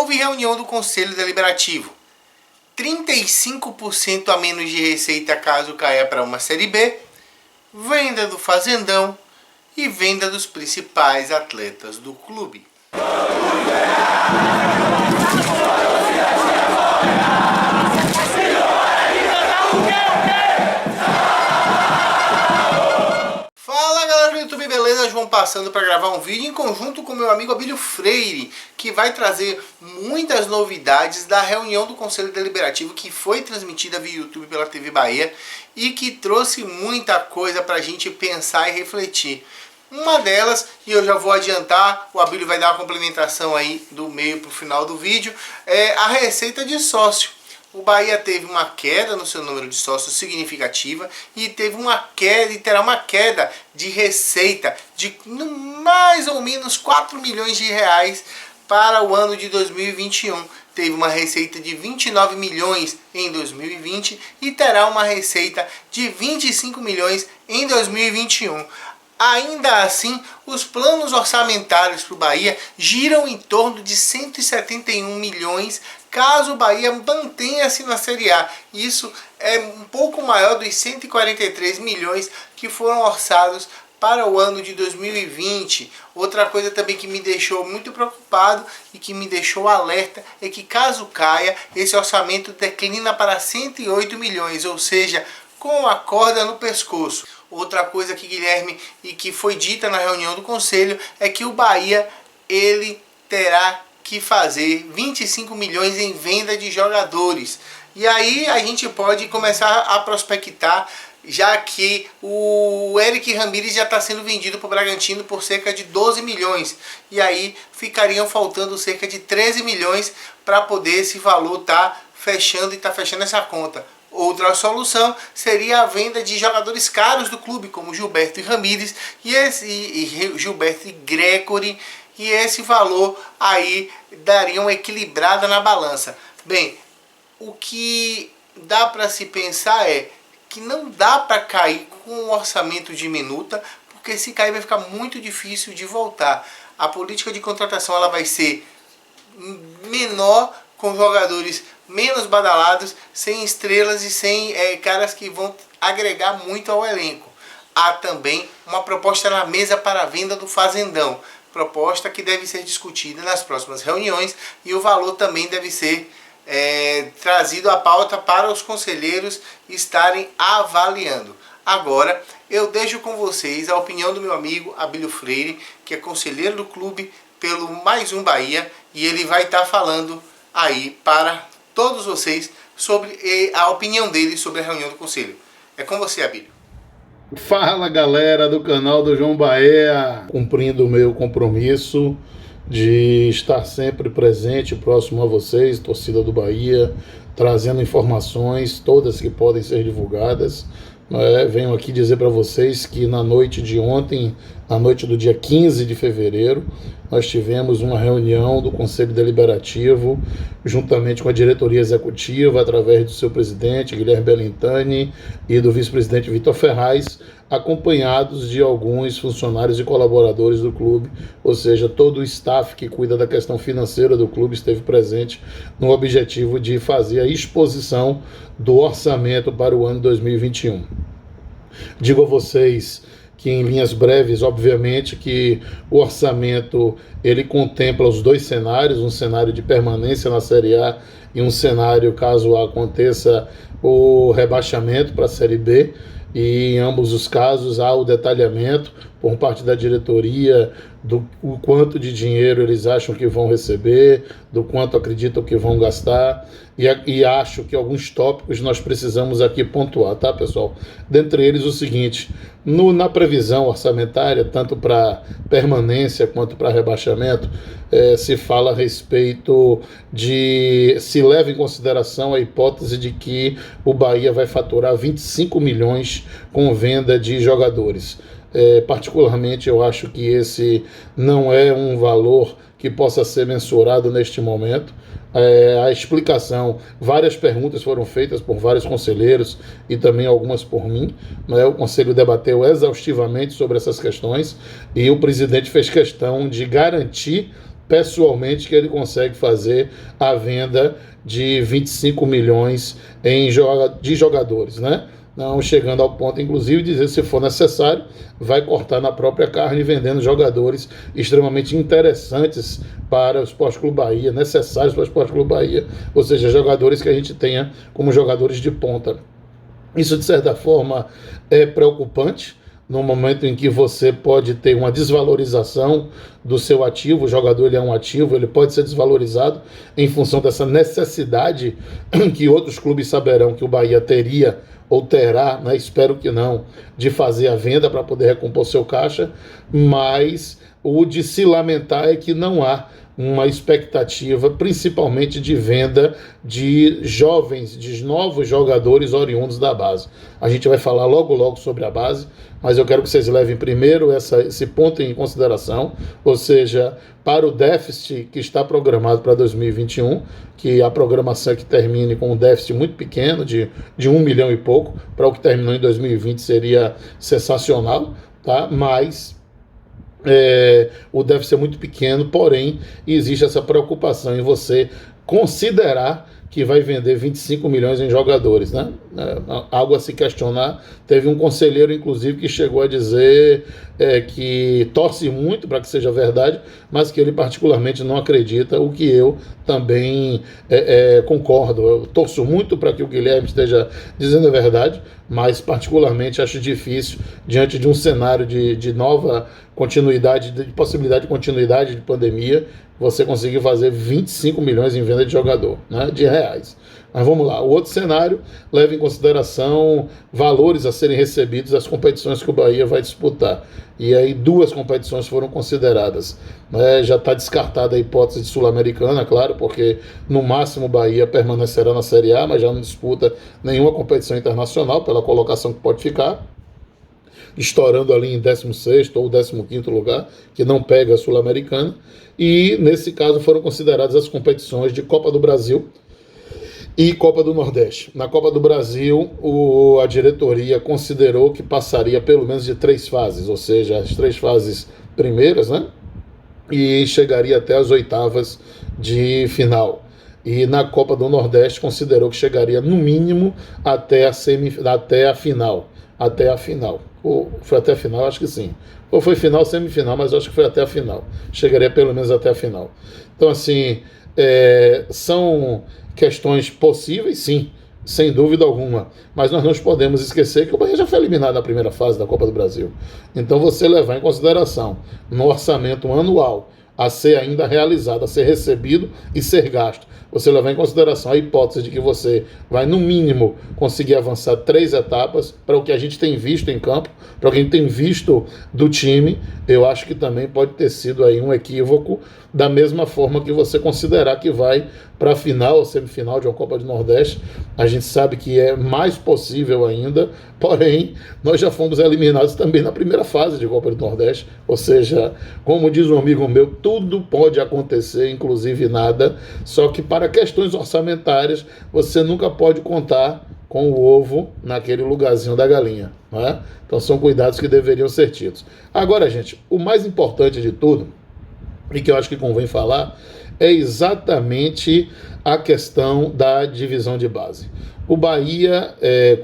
Houve reunião do Conselho Deliberativo. 35% a menos de receita caso caia para uma Série B, venda do Fazendão e venda dos principais atletas do clube. Fala galera do YouTube, beleza? João passando para gravar um vídeo em conjunto com meu amigo Abílio Freire, que vai trazer muitas novidades da reunião do Conselho Deliberativo que foi transmitida via YouTube pela TV Bahia e que trouxe muita coisa para a gente pensar e refletir. Uma delas, e eu já vou adiantar, o Abílio vai dar uma complementação aí do meio para o final do vídeo, é a receita de sócio. O Bahia teve uma queda no seu número de sócios significativa e teve uma queda, e terá uma queda de receita de mais ou menos 4 milhões de reais para o ano de 2021. Teve uma receita de 29 milhões em 2020 e terá uma receita de 25 milhões em 2021. Ainda assim, os planos orçamentários para o Bahia giram em torno de 171 milhões caso o Bahia mantenha-se na Série A. Isso é um pouco maior dos 143 milhões que foram orçados para o ano de 2020. Outra coisa também que me deixou muito preocupado e que me deixou alerta é que caso caia, esse orçamento declina para 108 milhões, ou seja, com a corda no pescoço. Outra coisa que Guilherme e que foi dita na reunião do conselho é que o Bahia ele terá que fazer 25 milhões em venda de jogadores. E aí a gente pode começar a prospectar, já que o Eric Ramírez já está sendo vendido para o Bragantino por cerca de 12 milhões. E aí ficariam faltando cerca de 13 milhões para poder esse valor estar fechando e fechando essa conta. Outra solução seria a venda de jogadores caros do clube, como Gilberto e Ramírez, Gilberto e Grégory, e esse valor aí daria uma equilibrada na balança. Bem, o que dá para se pensar é que não dá para cair com um orçamento de minuta, porque se cair vai ficar muito difícil de voltar. A política de contratação ela vai ser menor, com jogadores menos badalados, sem estrelas e sem caras que vão agregar muito ao elenco. Há também uma proposta na mesa para a venda do Fazendão, proposta que deve ser discutida nas próximas reuniões e o valor também deve ser trazido à pauta para os conselheiros estarem avaliando. Agora eu deixo com vocês a opinião do meu amigo Abílio Freire, que é conselheiro do clube pelo Mais Um Bahia, e ele vai estar falando aí para todos vocês sobre a opinião dele sobre a reunião do conselho. É com você, Abílio. Fala galera do canal do João Bahia, cumprindo o meu compromisso de estar sempre presente, próximo a vocês, torcida do Bahia, trazendo informações, todas que podem ser divulgadas. Venho aqui dizer para vocês que na noite de ontem, na noite do dia 15 de fevereiro, nós tivemos uma reunião do Conselho Deliberativo, juntamente com a diretoria executiva, através do seu presidente, Guilherme Bellintani, e do vice-presidente Vitor Ferraz, acompanhados de alguns funcionários e colaboradores do clube, ou seja, todo o staff que cuida da questão financeira do clube esteve presente no objetivo de fazer a exposição do orçamento para o ano 2021. Digo a vocês que em linhas breves, obviamente, que o orçamento ele contempla os dois cenários, um cenário de permanência na Série A e um cenário caso aconteça o rebaixamento para a Série B, e em ambos os casos há o detalhamento por parte da diretoria do quanto de dinheiro eles acham que vão receber, do quanto acreditam que vão gastar, e acho que alguns tópicos nós precisamos aqui pontuar, tá, pessoal? Dentre eles o seguinte: na previsão orçamentária, tanto para permanência quanto para rebaixamento, se fala a respeito de, se leva em consideração a hipótese de que o Bahia vai faturar 25 milhões com venda de jogadores. Particularmente eu acho que esse não é um valor que possa ser mensurado neste momento. A explicação, várias perguntas foram feitas por vários conselheiros e também algumas por mim, O conselho debateu exaustivamente sobre essas questões e o presidente fez questão de garantir pessoalmente que ele consegue fazer a venda de 25 milhões de jogadores, né? Não chegando ao ponto, inclusive, de dizer, se for necessário, vai cortar na própria carne, vendendo jogadores extremamente interessantes para o Sport Clube Bahia, necessários para o Sport Clube Bahia, ou seja, jogadores que a gente tenha como jogadores de ponta. Isso, de certa forma, é preocupante, no momento em que você pode ter uma desvalorização do seu ativo. O jogador, ele é um ativo, ele pode ser desvalorizado em função dessa necessidade que outros clubes saberão que o Bahia teria ou terá, né, espero que não, de fazer a venda para poder recompor seu caixa, mas o de se lamentar é que não há uma expectativa, principalmente de venda de jovens, de novos jogadores oriundos da base. A gente vai falar logo sobre a base, mas eu quero que vocês levem primeiro esse ponto em consideração, ou seja, para o déficit que está programado para 2021, que a programação é que termine com um déficit muito pequeno, de 1 milhão e pouco, para o que terminou em 2020 seria sensacional, tá? Mas o déficit é muito pequeno, porém existe essa preocupação em você considerar que vai vender 25 milhões em jogadores, né? Algo a se questionar. Teve um conselheiro, inclusive, que chegou a dizer que torce muito para que seja verdade, mas que ele particularmente não acredita, o que eu também concordo. Eu torço muito para que o Guilherme esteja dizendo a verdade, mas particularmente acho difícil, diante de um cenário de nova continuidade, de possibilidade de continuidade de pandemia, você conseguir fazer 25 milhões em venda de jogador, né, de reais. Mas vamos lá, o outro cenário leva em consideração valores a serem recebidos das competições que o Bahia vai disputar. E aí 2 competições foram consideradas. Já está descartada a hipótese de Sul-Americana, claro, porque no máximo o Bahia permanecerá na Série A, mas já não disputa nenhuma competição internacional pela colocação que pode ficar, estourando ali em 16º ou 15º lugar, que não pega a Sul-Americana. E, nesse caso, foram consideradas as competições de Copa do Brasil e Copa do Nordeste. Na Copa do Brasil, a diretoria considerou que passaria pelo menos de 3 fases, ou seja, as 3 fases primeiras, né? E chegaria até as 8ª de final. E na Copa do Nordeste considerou que chegaria no mínimo até a final. Até a final. Ou foi até a final? Acho que sim. Ou foi final, semifinal, mas acho que foi até a final. Chegaria pelo menos até a final. Então, assim, são questões possíveis, sim, sem dúvida alguma. Mas nós não podemos esquecer que o Bahia já foi eliminado na primeira fase da Copa do Brasil. Então, você levar em consideração no orçamento anual a ser ainda realizado, a ser recebido e ser gasto, você levar em consideração a hipótese de que você vai, no mínimo, conseguir avançar 3 etapas, para o que a gente tem visto em campo, para o que a gente tem visto do time, eu acho que também pode ter sido aí um equívoco, da mesma forma que você considerar que vai para a final ou semifinal de uma Copa do Nordeste. A gente sabe que é mais possível ainda, porém, nós já fomos eliminados também na primeira fase de Copa do Nordeste, ou seja, como diz um amigo meu, tudo pode acontecer, inclusive nada, só que para questões orçamentárias, você nunca pode contar com o ovo naquele lugarzinho da galinha, não é? Então são cuidados que deveriam ser tidos. Agora, gente, o mais importante de tudo, e que eu acho que convém falar, é exatamente a questão da divisão de base. O Bahia,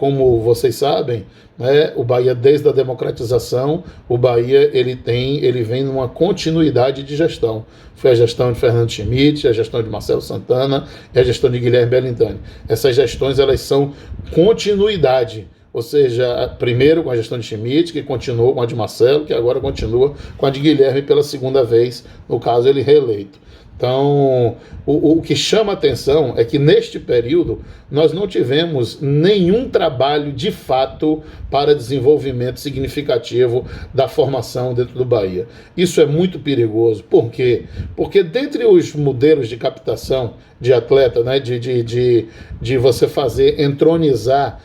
como vocês sabem, né, o Bahia, desde a democratização, o Bahia ele vem numa continuidade de gestão. Foi a gestão de Fernando Schmidt, a gestão de Marcelo Santana e a gestão de Guilherme Bellintani. Essas gestões, elas são continuidade. Ou seja, primeiro com a gestão de Schmidt, que continuou com a de Marcelo, que agora continua com a de Guilherme pela segunda vez, no caso ele reeleito. Então, o que chama atenção é que neste período nós não tivemos nenhum trabalho de fato para desenvolvimento significativo da formação dentro do Bahia. Isso é muito perigoso. Por quê? Porque dentre os modelos de captação de atleta, né, de você fazer entronizar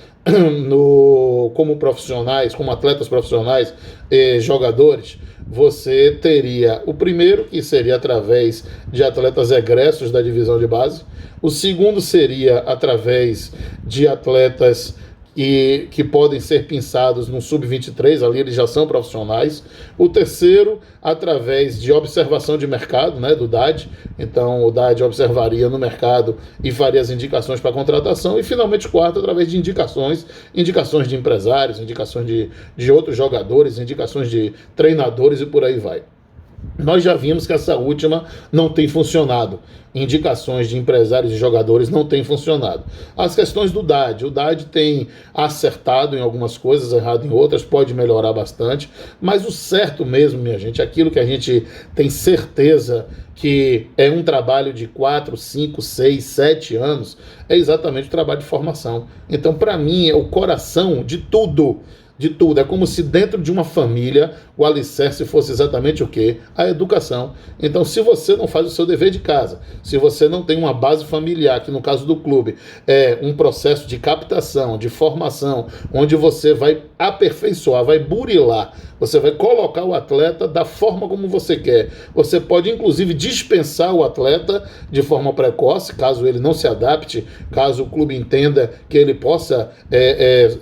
como profissionais, como atletas profissionais, jogadores, você teria o primeiro, que seria através de atletas egressos da divisão de base. O segundo seria através de atletas e que podem ser pinçados no sub-23, ali eles já são profissionais. O terceiro, através de observação de mercado, né, do DAD. Então o DAD observaria no mercado e faria as indicações para contratação. E finalmente o quarto, através de indicações de empresários, indicações de outros jogadores, indicações de treinadores e por aí vai. Nós já vimos que essa última não tem funcionado. Indicações de empresários e jogadores não têm funcionado. As questões do DAD. O DAD tem acertado em algumas coisas, errado em outras, pode melhorar bastante, mas o certo mesmo, minha gente, aquilo que a gente tem certeza que é um trabalho de 4, 5, 6, 7 anos, é exatamente o trabalho de formação. Então, para mim, é o coração de tudo. De tudo. É como se dentro de uma família o alicerce fosse exatamente o quê? A educação. Então, se você não faz o seu dever de casa, se você não tem uma base familiar, que no caso do clube é um processo de captação, de formação, onde você vai aperfeiçoar, vai burilar, você vai colocar o atleta da forma como você quer. Você pode, inclusive, dispensar o atleta de forma precoce, caso ele não se adapte, caso o clube entenda que ele possa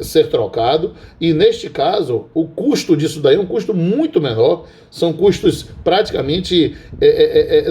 ser trocado. E, neste caso, o custo disso daí é um custo muito menor, são custos praticamente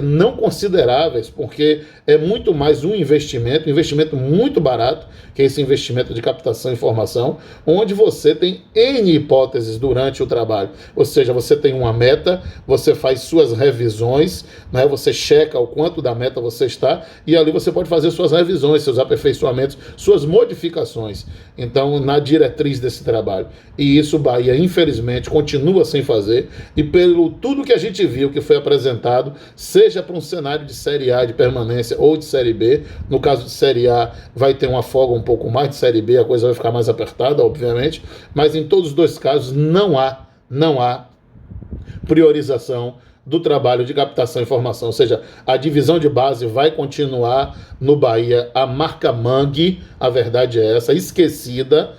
não consideráveis, porque é muito mais um investimento muito barato, que é esse investimento de captação e formação, onde você tem N hipóteses durante o trabalho. Ou seja, você tem uma meta, você faz suas revisões, né? Você checa o quanto da meta você está, e ali você pode fazer suas revisões, seus aperfeiçoamentos, suas modificações. Então, na diretriz desse trabalho. E isso o Bahia, infelizmente, continua sem fazer, e pelo tudo que a gente viu que foi apresentado, seja para um cenário de Série A de permanência ou de Série B, no caso de Série A vai ter uma folga um pouco mais, de Série B a coisa vai ficar mais apertada, obviamente, mas em todos os dois casos não há priorização do trabalho de captação e formação, ou seja, a divisão de base vai continuar no Bahia, a marca Mangue, a verdade é essa, esquecida,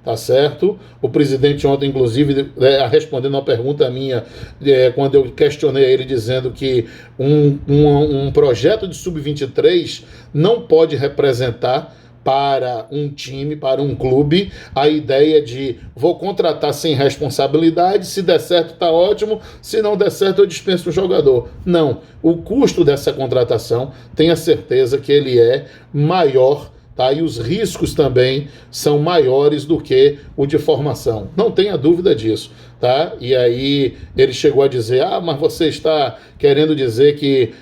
tá certo? O presidente ontem, inclusive, respondendo uma pergunta minha, quando eu questionei ele, dizendo que um projeto de sub-23 não pode representar para um time, para um clube, a ideia de vou contratar sem responsabilidade, se der certo está ótimo, se não der certo eu dispenso o jogador. Não, o custo dessa contratação, tenha certeza que ele é maior, tá? E os riscos também são maiores do que o de formação. Não tenha dúvida disso, tá? E aí ele chegou a dizer, mas você está querendo dizer que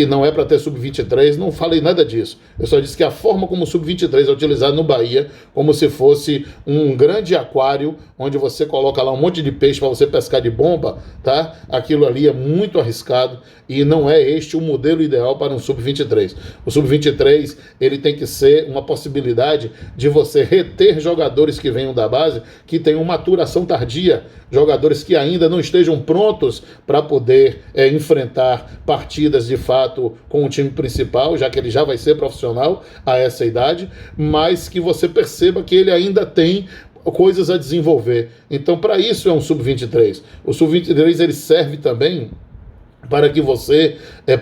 não é para ter sub-23. Não falei nada disso. Eu só disse que a forma como o sub-23 é utilizado no Bahia, como se fosse um grande aquário, onde você coloca lá um monte de peixe para você pescar de bomba, tá? Aquilo ali é muito arriscado e não é este o modelo ideal para um sub-23. O sub-23, ele tem que ser uma possibilidade de você reter jogadores que venham da base, que tenham maturação tardia, jogadores que ainda não estejam prontos para poder enfrentar partidas de fato com o time principal, já que ele já vai ser profissional a essa idade, mas que você perceba que ele ainda tem coisas a desenvolver. Então, para isso é um sub-23. O sub-23 ele serve também para que você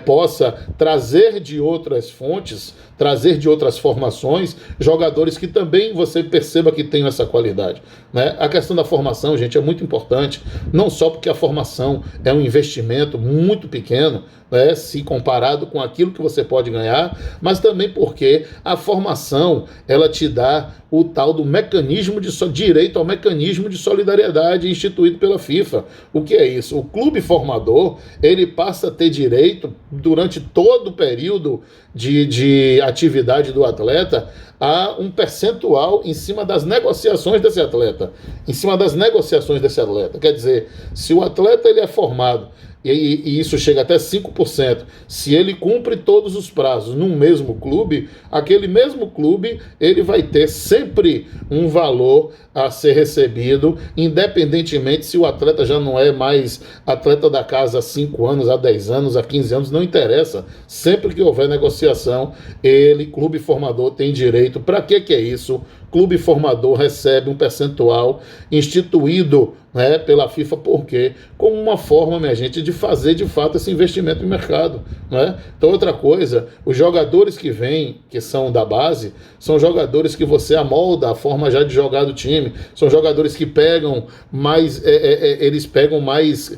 possa trazer de outras fontes, trazer de outras formações, jogadores que também você perceba que tem essa qualidade, né? A questão da formação, gente, é muito importante, não só porque a formação é um investimento muito pequeno, né, se comparado com aquilo que você pode ganhar, mas também porque a formação, ela te dá o tal do mecanismo de direito ao mecanismo de solidariedade instituído pela FIFA. O que é isso? O clube formador, ele passa a ter direito, durante todo o período de atividade do atleta, a um percentual em cima das negociações desse atleta. Em cima das negociações desse atleta. Quer dizer, se o atleta ele é formado, e isso chega até 5%, se ele cumpre todos os prazos num mesmo clube, aquele mesmo clube ele vai ter sempre um valor a ser recebido, independentemente se o atleta já não é mais atleta da casa há 5 anos, há 10 anos, há 15 anos, não interessa. Sempre que houver negociação, ele, clube formador, tem direito. Para que é isso? clube formador recebe um percentual instituído, né, pela FIFA, porque como uma forma, minha gente, de fazer de fato esse investimento no mercado, né? Então, outra coisa, os jogadores que vêm, que são da base, são jogadores que você amolda a forma já de jogar do time, são jogadores que pegam mais, eles pegam mais,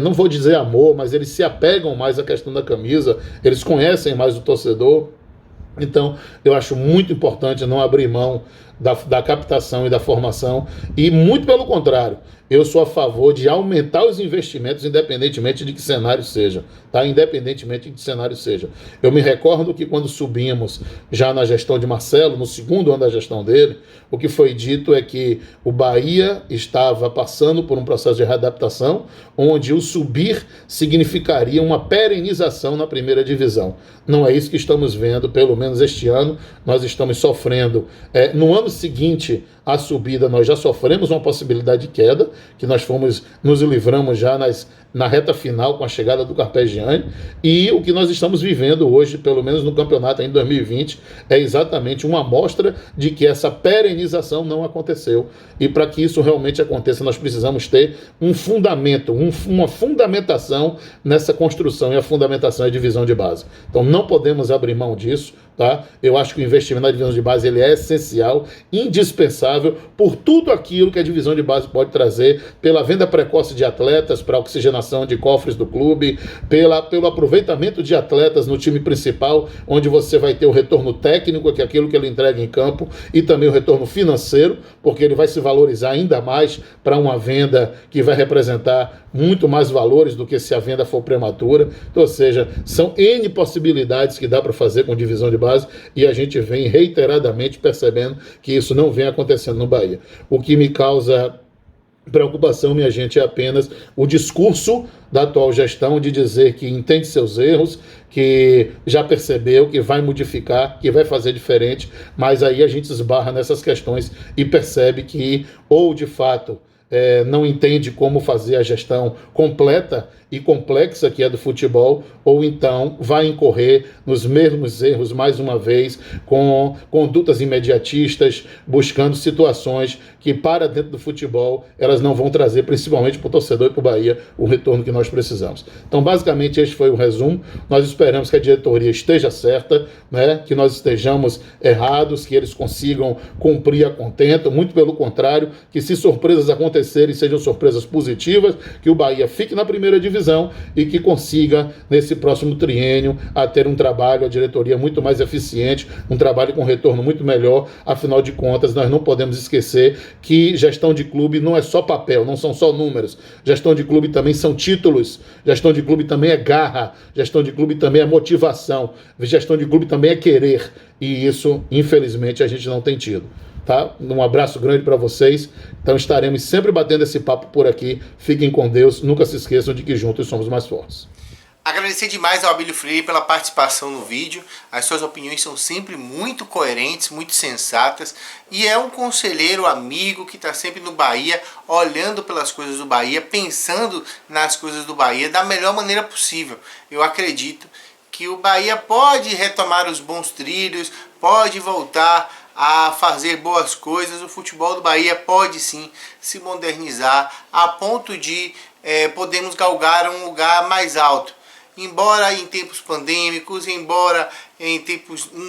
não vou dizer amor, mas eles se apegam mais à questão da camisa, eles conhecem mais o torcedor. Então, eu acho muito importante não abrir mão da captação e da formação, e muito pelo contrário, eu sou a favor de aumentar os investimentos independentemente de que cenário seja, tá? Independentemente de que cenário seja. Eu me recordo que quando subimos já na gestão de Marcelo, no segundo ano da gestão dele, o que foi dito é que o Bahia estava passando por um processo de readaptação, onde o subir significaria uma perenização na primeira divisão. Não é isso que estamos vendo, pelo menos este ano, nós estamos sofrendo. No ano seguinte à subida, nós já sofremos uma possibilidade de queda, que nós nos livramos já na reta final com a chegada do Carpegiani, e o que nós estamos vivendo hoje, pelo menos no campeonato em 2020, é exatamente uma amostra de que essa perenização não aconteceu, e para que isso realmente aconteça, nós precisamos ter um fundamento, uma fundamentação nessa construção, e a fundamentação é a divisão de base. Então não podemos abrir mão disso, tá? Eu acho que o investimento na divisão de base ele é essencial, indispensável, por tudo aquilo que a divisão de base pode trazer, pela venda precoce de atletas, para a oxigenação de cofres do clube, pelo aproveitamento de atletas no time principal, onde você vai ter o retorno técnico, que é aquilo que ele entrega em campo, e também o retorno financeiro, porque ele vai se valorizar ainda mais para uma venda que vai representar muito mais valores do que se a venda for prematura. Então, ou seja, são N possibilidades que dá para fazer com divisão de base, e a gente vem reiteradamente percebendo que isso não vem acontecendo no Bahia. O que me causa preocupação, minha gente, é apenas o discurso da atual gestão de dizer que entende seus erros, que já percebeu, que vai modificar, que vai fazer diferente, mas aí a gente esbarra nessas questões e percebe que, ou de fato, não entende como fazer a gestão completa e complexa que é do futebol, ou então vai incorrer nos mesmos erros mais uma vez, com condutas imediatistas, buscando situações que para dentro do futebol elas não vão trazer, principalmente para o torcedor e para o Bahia, o retorno que nós precisamos. Então, basicamente, este foi o resumo. Nós esperamos que a diretoria esteja certa, né? Que nós estejamos errados, que eles consigam cumprir a contento, muito pelo contrário, que se surpresas acontecerem, sejam surpresas positivas, que o Bahia fique na primeira divisão e que consiga, nesse próximo triênio, a ter um trabalho, a diretoria muito mais eficiente, um trabalho com retorno muito melhor. Afinal de contas, nós não podemos esquecer que gestão de clube não é só papel, não são só números. Gestão de clube também são títulos, gestão de clube também é garra, gestão de clube também é motivação, gestão de clube também é querer, e isso, infelizmente, a gente não tem tido. Tá? Um abraço grande para vocês. Então estaremos sempre batendo esse papo por aqui. Fiquem com Deus. Nunca se esqueçam de que juntos somos mais fortes. Agradecer demais ao Abílio Freire pela participação no vídeo. As suas opiniões são sempre muito coerentes, muito sensatas. E é um conselheiro amigo que está sempre no Bahia, olhando pelas coisas do Bahia, pensando nas coisas do Bahia da melhor maneira possível. Eu acredito que o Bahia pode retomar os bons trilhos, pode voltar a fazer boas coisas. O futebol do Bahia pode sim se modernizar a ponto de podermos galgar um lugar mais alto. Embora em tempos pandêmicos, embora em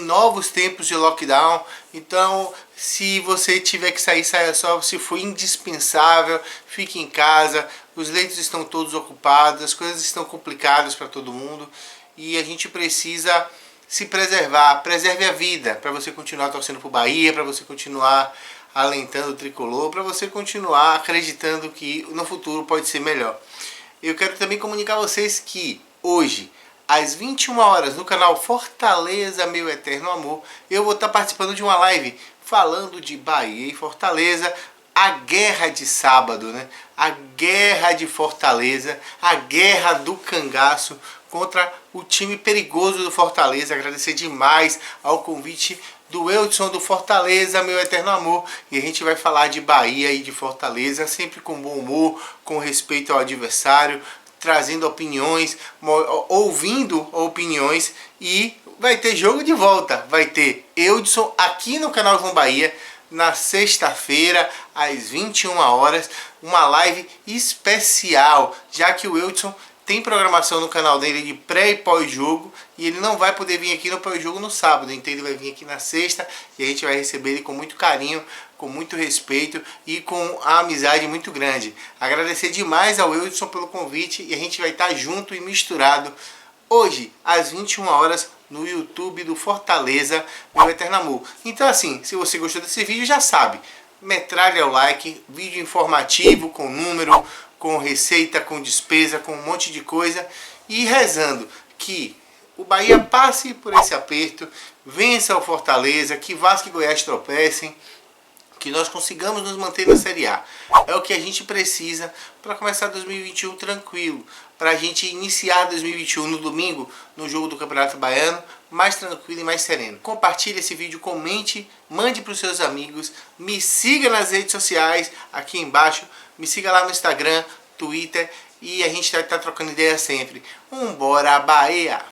novos tempos de lockdown. Então, se você tiver que sair, saia só. Se for indispensável, fique em casa. Os leitos estão todos ocupados, as coisas estão complicadas para todo mundo. E a gente precisa se preservar. Preserve a vida, para você continuar torcendo para o Bahia, para você continuar alentando o tricolor, para você continuar acreditando que no futuro pode ser melhor. Eu quero também comunicar a vocês que hoje, às 21 horas, no canal Fortaleza Meu Eterno Amor, eu vou estar participando de uma live falando de Bahia e Fortaleza, a guerra de sábado, né? A guerra de Fortaleza, a guerra do cangaço contra o time perigoso do Fortaleza. Agradecer demais ao convite do Eudson do Fortaleza, Meu Eterno Amor, e a gente vai falar de Bahia e de Fortaleza, sempre com bom humor, com respeito ao adversário, trazendo opiniões, ouvindo opiniões, e vai ter jogo de volta, vai ter Eudson aqui no canal João Bahia, na sexta-feira, às 21 horas, uma live especial, já que o Wilson tem programação no canal dele de pré e pós-jogo e ele não vai poder vir aqui no pós-jogo no sábado, então ele vai vir aqui na sexta e a gente vai receber ele com muito carinho, com muito respeito e com a amizade muito grande. Agradecer demais ao Wilson pelo convite e a gente vai estar junto e misturado hoje, às 21 horas, no YouTube do Fortaleza, meu Eterno Amor. Então assim, se você gostou desse vídeo, já sabe, metralha o like, vídeo informativo com número, com receita, com despesa, com um monte de coisa, e rezando que o Bahia passe por esse aperto, vença o Fortaleza, que Vasco e Goiás tropecem, que nós consigamos nos manter na Série A. É o que a gente precisa para começar 2021 tranquilo, para a gente iniciar 2021 no domingo, no jogo do Campeonato Baiano, mais tranquilo e mais sereno. Compartilhe esse vídeo, comente, mande para os seus amigos, me siga nas redes sociais, aqui embaixo, me siga lá no Instagram, Twitter, e a gente vai estar trocando ideia sempre. Vambora, Bahia!